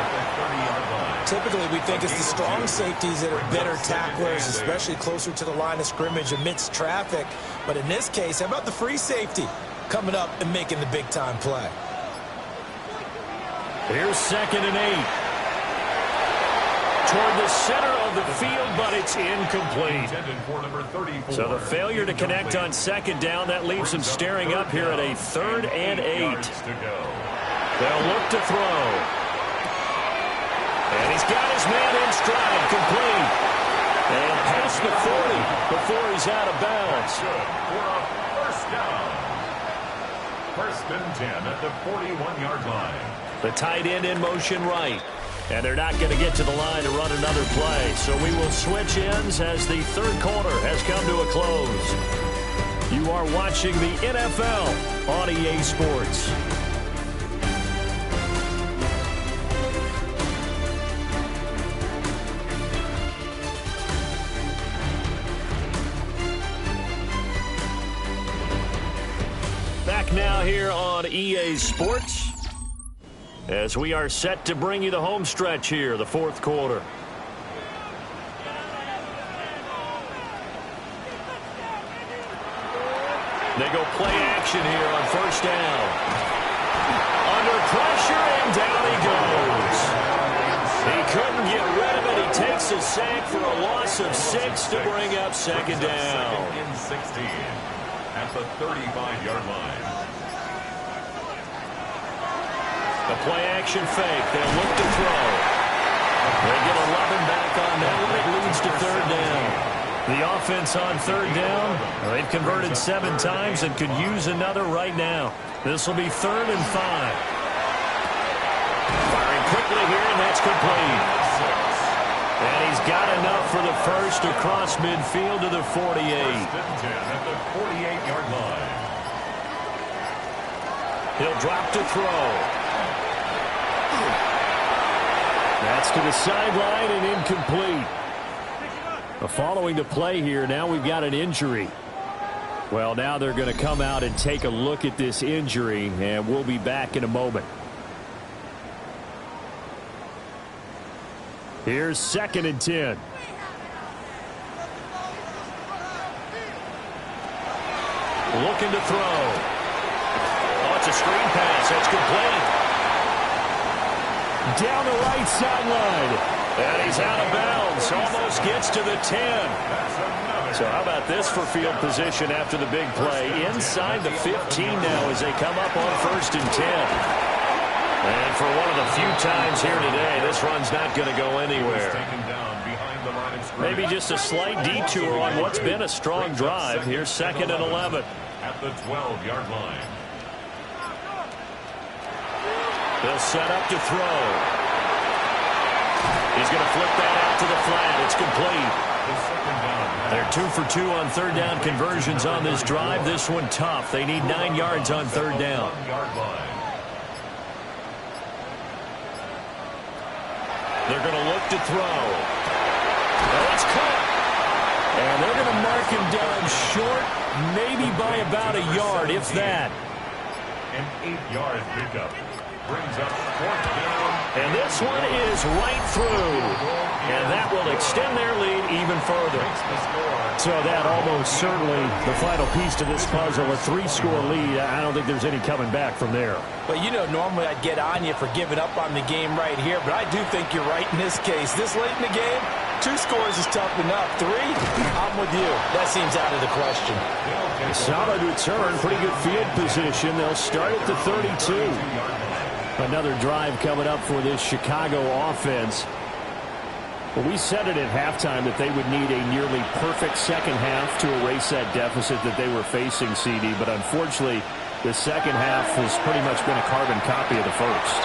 Typically, we think it's the strong safeties that are better tacklers, especially closer to the line of scrimmage amidst traffic. But in this case, how about the free safety coming up and making the big-time play?
Here's second and 8. Toward the center of the field, but it's incomplete. So the failure to connect on second down, that leaves him staring up here at a 3rd and 8. They'll look to throw. And he's got his man in stride, complete. And past the 40 before he's out of bounds.
For a first down. First and 10 at the 41-yard line.
The tight end in motion right. And they're not going to get to the line to run another play. So we will switch ends as the third quarter has come to a close. You are watching the NFL on EA Sports. Back now here on EA Sports as we are set to bring you the home stretch here, the fourth quarter. They go play action here on first down. Under pressure, and down he goes. He couldn't get rid of it. He takes a sack for a loss of 6 to bring up second down.
Second and 16 at the 35-yard line.
The play-action fake. They'll look to throw. They get 11 back on that one. It leads to third down. The offense on third down, they've converted 7 times and could use another right now. This will be 3rd and 5. Firing quickly here, and that's complete. And he's got enough for the first across midfield to the 48.
First and 10 at the 48-yard line.
He'll drop to throw. That's to the sideline and incomplete. Following the play here, now we've got an injury. Well, now they're going to come out and take a look at this injury, and we'll be back in a moment. Here's 2nd and 10. Looking to throw. Oh, it's a screen pass. That's complete. Down the right sideline. And he's out of bounds. Almost gets to the 10. So how about this for field position after the big play? Inside the 15 now as they come up on 1st and 10. And for one of the few times here today, this run's not going to go anywhere. Maybe just a slight detour on what's been a strong drive. Here's 2nd and 11.
At the 12-yard line.
They'll set up to throw. He's going to flip that out to the flat. It's complete. They're 2 for 2 on 3rd down conversions on this drive. This one tough. They need 9 yards on 3rd down. They're going to look to throw. Oh, it's caught. And they're going to mark him down short, maybe by about a yard, if that.
An 8-yard pickup. Brings up 4th down.
And this one is right through. And that will extend their lead even further. So that almost certainly the final piece to this puzzle, a 3-score lead. I don't think there's any coming back from there.
Well, you know, normally I'd get on you for giving up on the game right here, but I do think you're right in this case. This late in the game, 2 scores is tough enough. 3, I'm with you. That seems out of the question.
Solid return, pretty good field position. They'll start at the 32. Another drive coming up for this Chicago offense. Well, we said it at halftime that they would need a nearly perfect second half to erase that deficit that they were facing, CD. But unfortunately, the second half has pretty much been a carbon copy of the first.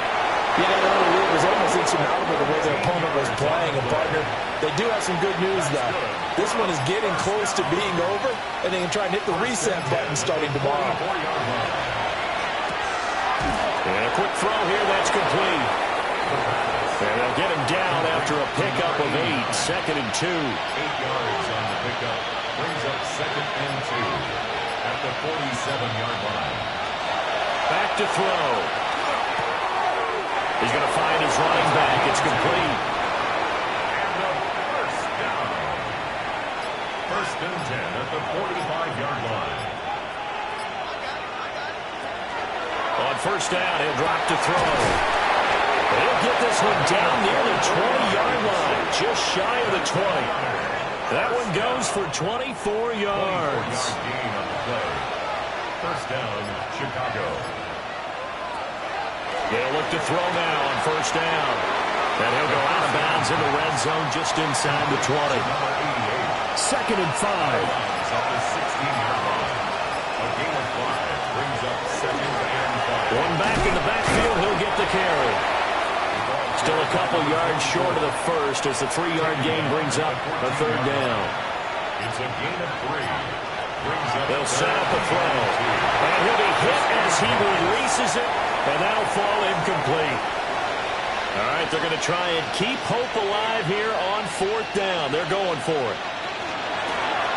Yeah, it was almost insurmountable the way their opponent was playing. And, partner, they do have some good news, though. This one is getting close to being over, and they can try and hit the reset button starting tomorrow.
And a quick throw here, that's complete. And they'll get him down after a pickup of 8, 2nd and 2.
8 yards on the pickup. Brings up 2nd and 2 at the 47-yard line.
Back to throw. He's going to find his running back. It's complete.
And a 1st down. 1st and 10 at the 45-yard line.
On 1st down, he'll drop to throw. He'll get this one down near the 20-yard line, just shy of the 20. That one goes for 24 yards.
1st down, Chicago.
They'll look to throw now on 1st down. And he'll go out of bounds in the red zone just inside the 20. 2nd and 5.
Off the 16-yard line. A gain of 5 brings up 2nd and 5.
One back in the backfield, he'll get the carry. Still a couple yards short of the first as the 3-yard gain brings up a 3rd down.
It's a gain of 3.
They'll set up a throw. And he'll be hit as he releases it, and that'll fall incomplete. All right, they're going to try and keep hope alive here on 4th down. They're going for it.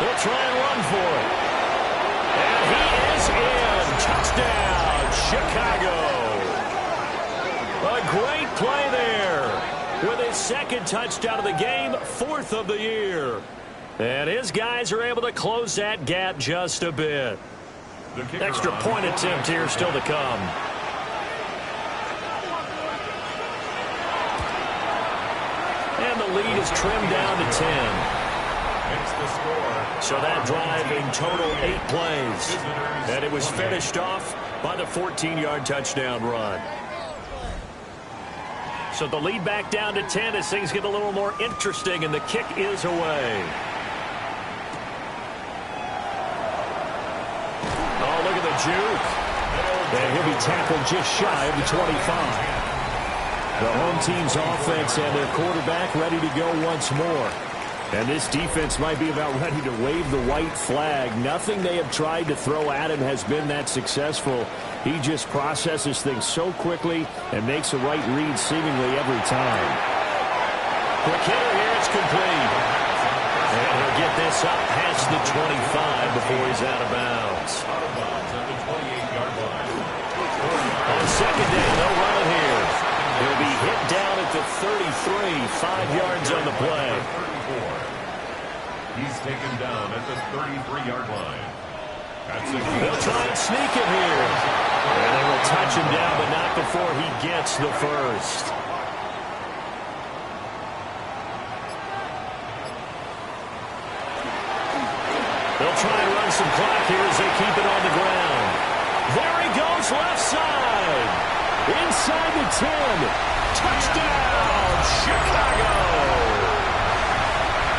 They'll try and run for it. And he is in. Touchdown, Chicago. A great play there with his 2nd touchdown of the game, 4th of the year. And his guys are able to close that gap just a bit. Extra point attempt here still to come. And the lead is trimmed down to 10. So that drive in total 8 plays. And it was finished off by the 14-yard touchdown run. So the lead back down to 10 as things get a little more interesting, and the kick is away. Oh, look at the juke. And he'll be tackled just shy of the 25. The home team's offense and their quarterback ready to go once more. And this defense might be about ready to wave the white flag. Nothing they have tried to throw at him has been that successful. He just processes things so quickly and makes a right read seemingly every time. Quick hitter here, it's complete. And he'll get this up past the 25 before he's out of bounds.
Out of bounds at the 28-yard line.
On second down, they'll run it here. He'll be hit down at the 33, 5 yards on the play.
He's taken down at the 33-yard line.
They'll try and sneak him here. And they will touch him down, but not before he gets the first. They'll try and run some clock here as they keep it on the ground. There he goes, left side. Inside the 10. Touchdown, Chicago.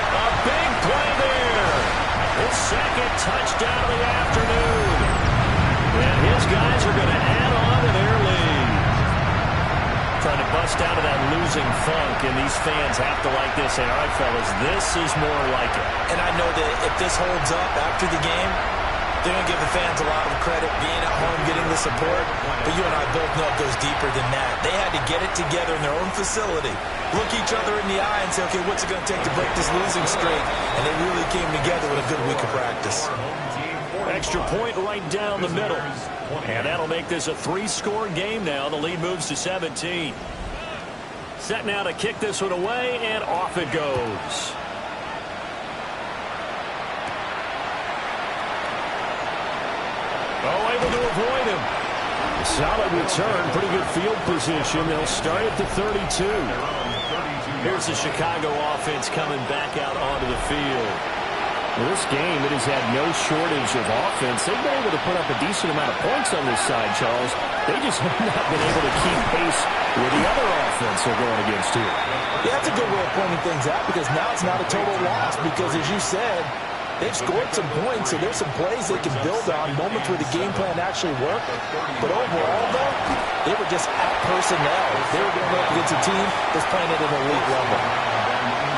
A big play there. His second touchdown of the afternoon. And his guys are going to add on to their lead. Trying to bust out of that losing funk, and these fans have to like this. Say, all right, fellas, this is more like it.
And I know that if this holds up after the game, they're going to give the fans a lot of credit being at home, getting the support. But you and I both know it goes deeper than that. They had to get it together in their own facility, look each other in the eye and say, okay, what's it going to take to break this losing streak? And they really came together with a good week of practice.
Extra point right down the middle. And that'll make this a 3-score game now. The lead moves to 17. Set now to kick this one away, and off it goes. Oh, able to avoid him. Solid return, pretty good field position. They'll start at the 32. Here's the Chicago offense coming back out onto the field. Well, this game, it has had no shortage of offense. They've been able to put up a decent amount of points on this side, Charles. They just have not been able to keep pace with the other offense they're going against here.
Yeah, that's a good way of pointing things out because now it's not a total loss because, as you said, they've scored some points, so there's some plays they can build on, moments where the game plan actually worked. But overall, though, they were just out personnel. They were going up against a team that's playing at an elite level.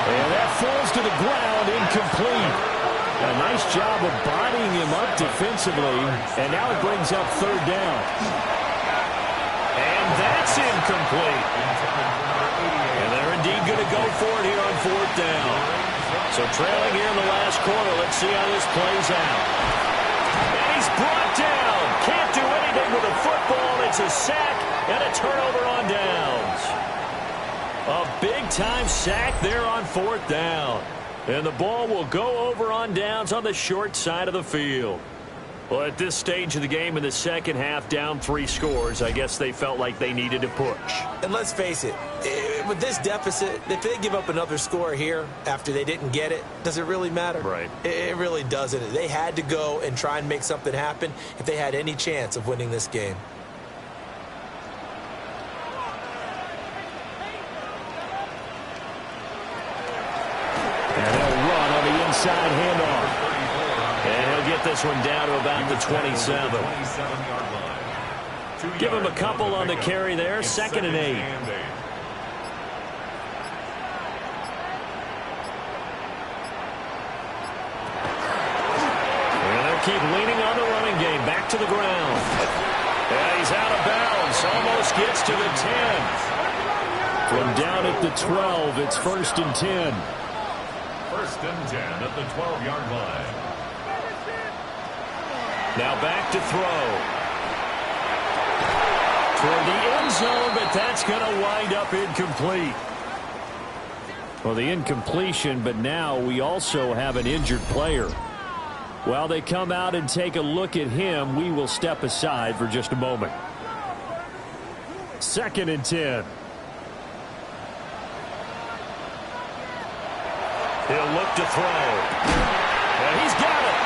And that falls to the ground, incomplete. A nice job of bodying him up defensively, and now it brings up third down. And that's incomplete. And they're indeed going to go for it here on fourth down. So trailing here in the last quarter, let's see how this plays out. And he's brought down. Can't do anything with a football. It's a sack and a turnover on downs. A big-time sack there on fourth down. And the ball will go over on downs on the short side of the field. Well, at this stage of the game in the second half, down 3 scores, I guess they felt like they needed to push.
And let's face it, with this deficit, if they give up another score here after they didn't get it, does it really matter?
Right.
It really doesn't. They had to go and try and make something happen if they had any chance of winning this game.
And they'll run on the inside handoff. And he'll get this one down to about the 27. Give him a couple on the carry there. 2nd and 8. And they'll keep leaning on the running game. Back to the ground. And he's out of bounds. Almost gets to the 10. From down at the 12, it's 1st and 10.
1st and 10 at the 12-yard line.
Now back to throw. Toward the end zone, but that's going to wind up incomplete. Well, the incompletion, but now we also have an injured player. While they come out and take a look at him, we will step aside for just a moment. 2nd and 10. He'll look to throw. And he's got it.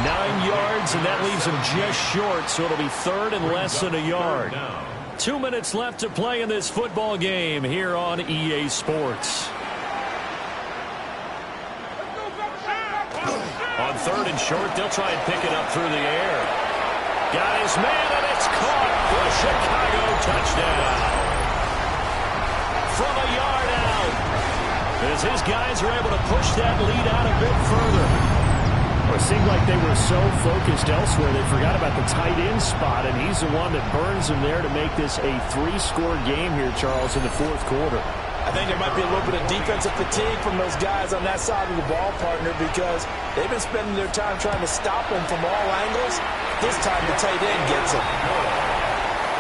9 yards, and that leaves him just short, so it'll be 3rd and less than a yard. 2 minutes left to play in this football game here on EA Sports. On 3rd and short, they'll try and pick it up through the air. Got his man, and it's caught for a Chicago touchdown. From a yard out, as his guys are able to push that lead out a bit further. Well, it seemed like they were so focused elsewhere they forgot about the tight end spot, and he's the one that burns them there to make this a 3-score game here, Charles, in the 4th quarter.
I think there might be a little bit of defensive fatigue from those guys on that side of the ball, partner, because they've been spending their time trying to stop him from all angles. This time the tight end gets him.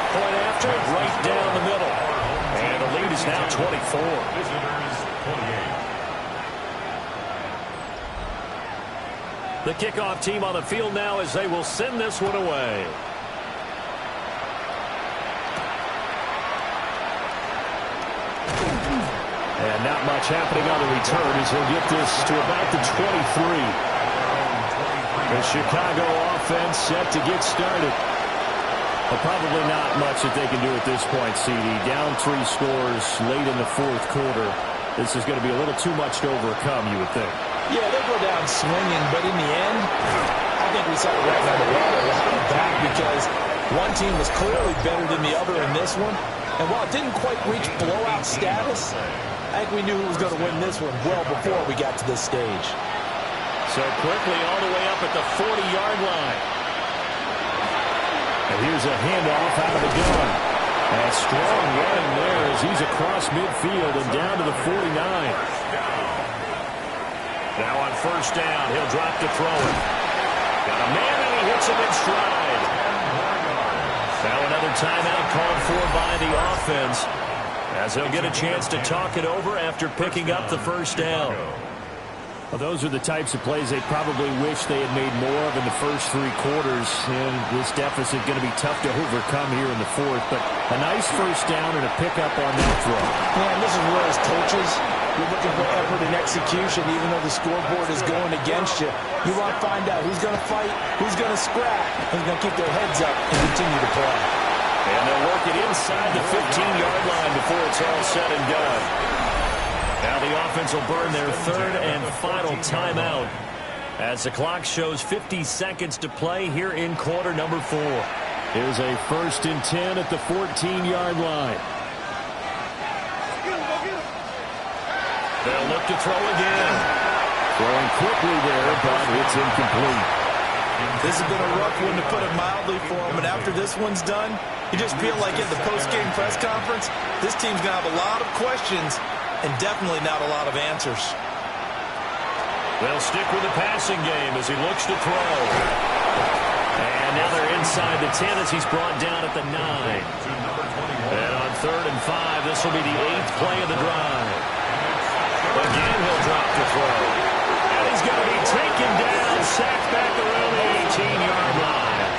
Point after, right down the middle. And the lead is now 24.
Visitors 28.
The kickoff team on the field now as they will send this one away. And not much happening on the return as he'll get this to about the 23. The Chicago offense set to get started. Well, probably not much that they can do at this point, CD. Down 3 scores late in the fourth quarter. This is going to be a little too much to overcome, you would think.
Yeah, they'll go down swinging, but in the end, I think we saw the right on the water back because one team was clearly better than the other in this one. And while it didn't quite reach blowout status, I think we knew who was going to win this one well before we got to this stage.
So quickly all the way up at the 40-yard line. And here's a handoff out of the gun. And strong running there as he's across midfield and down to the 49. Now on first down, he'll drop to throw it. Got a man and he hits him in stride. Now another timeout called for by the offense as he'll get a chance to talk it over after picking up the first down. Well, those are the types of plays they probably wish they had made more of in the first 3 quarters. And this deficit going to be tough to overcome here in the fourth. But a nice first down and a pickup on that throw.
Yeah, and this is where as coaches, you're looking for effort and execution, even though the scoreboard is going against you. You want to find out who's going to fight, who's going to scrap, who's going to keep their heads up and continue to play.
And they'll work it inside the 15-yard line before it's all said and done. Now the offense will burn their third and final timeout as the clock shows 50 seconds to play here in quarter number 4. Here's a 1st and 10 at the 14-yard line. They'll look to throw again. Throwing quickly there, but it's incomplete.
This has been a rough one, to put it mildly, for him. And after this one's done, you just feel like at the post-game press conference, this team's going to have a lot of questions and definitely not a lot of answers.
They'll stick with the passing game as he looks to throw. And now they're inside the 10 as he's brought down at the 9. And on 3rd and 5, this will be the 8th play of the drive. Again, he'll drop to throw. And he's going to be taken down, sacked back around the 18-yard line.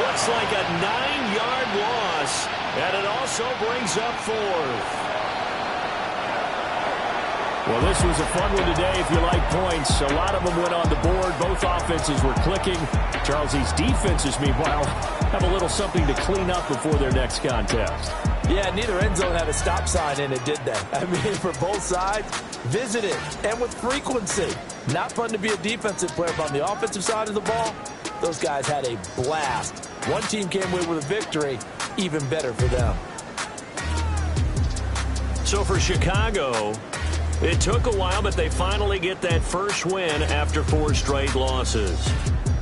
Looks like a 9-yard loss, and it also brings up 4th. Well, this was a fun one today if you like points. A lot of them went on the board. Both offenses were clicking. Charles, these defenses, meanwhile, have a little something to clean up before their next contest.
Yeah, neither end zone had a stop sign in it, did they? I mean, for both sides, visited and with frequency. Not fun to be a defensive player, but on the offensive side of the ball, those guys had a blast. One team came away with a victory, even better for them.
So for Chicago, it took a while, but they finally get that first win after 4 straight losses.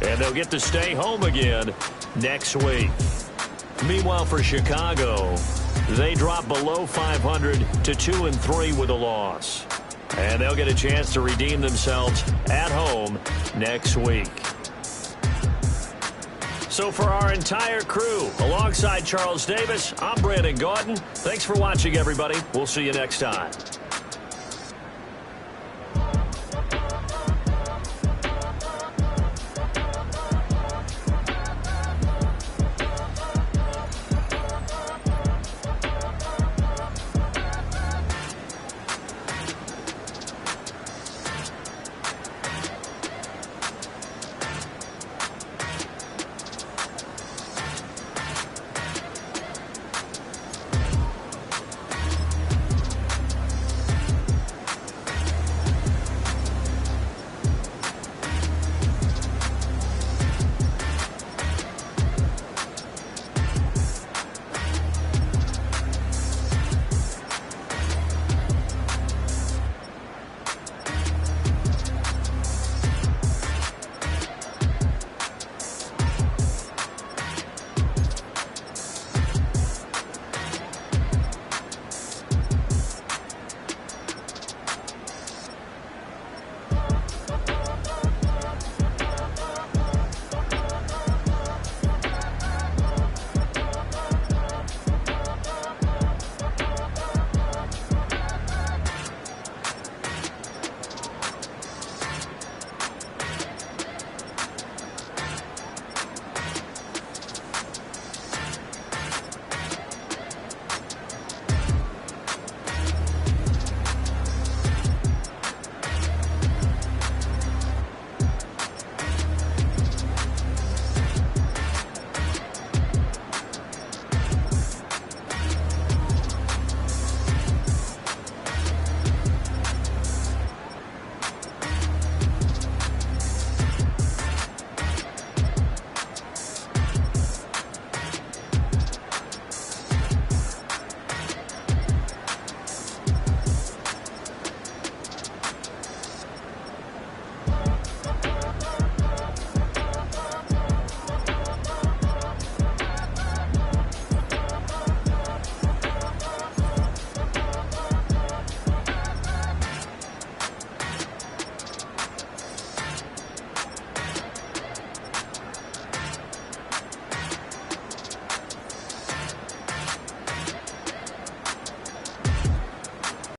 And they'll get to stay home again next week. Meanwhile, for Chicago, they drop below 500 to 2-3 with a loss. And they'll get a chance to redeem themselves at home next week. So for our entire crew, alongside Charles Davis, I'm Brandon Gautin. Thanks for watching, everybody. We'll see you next time.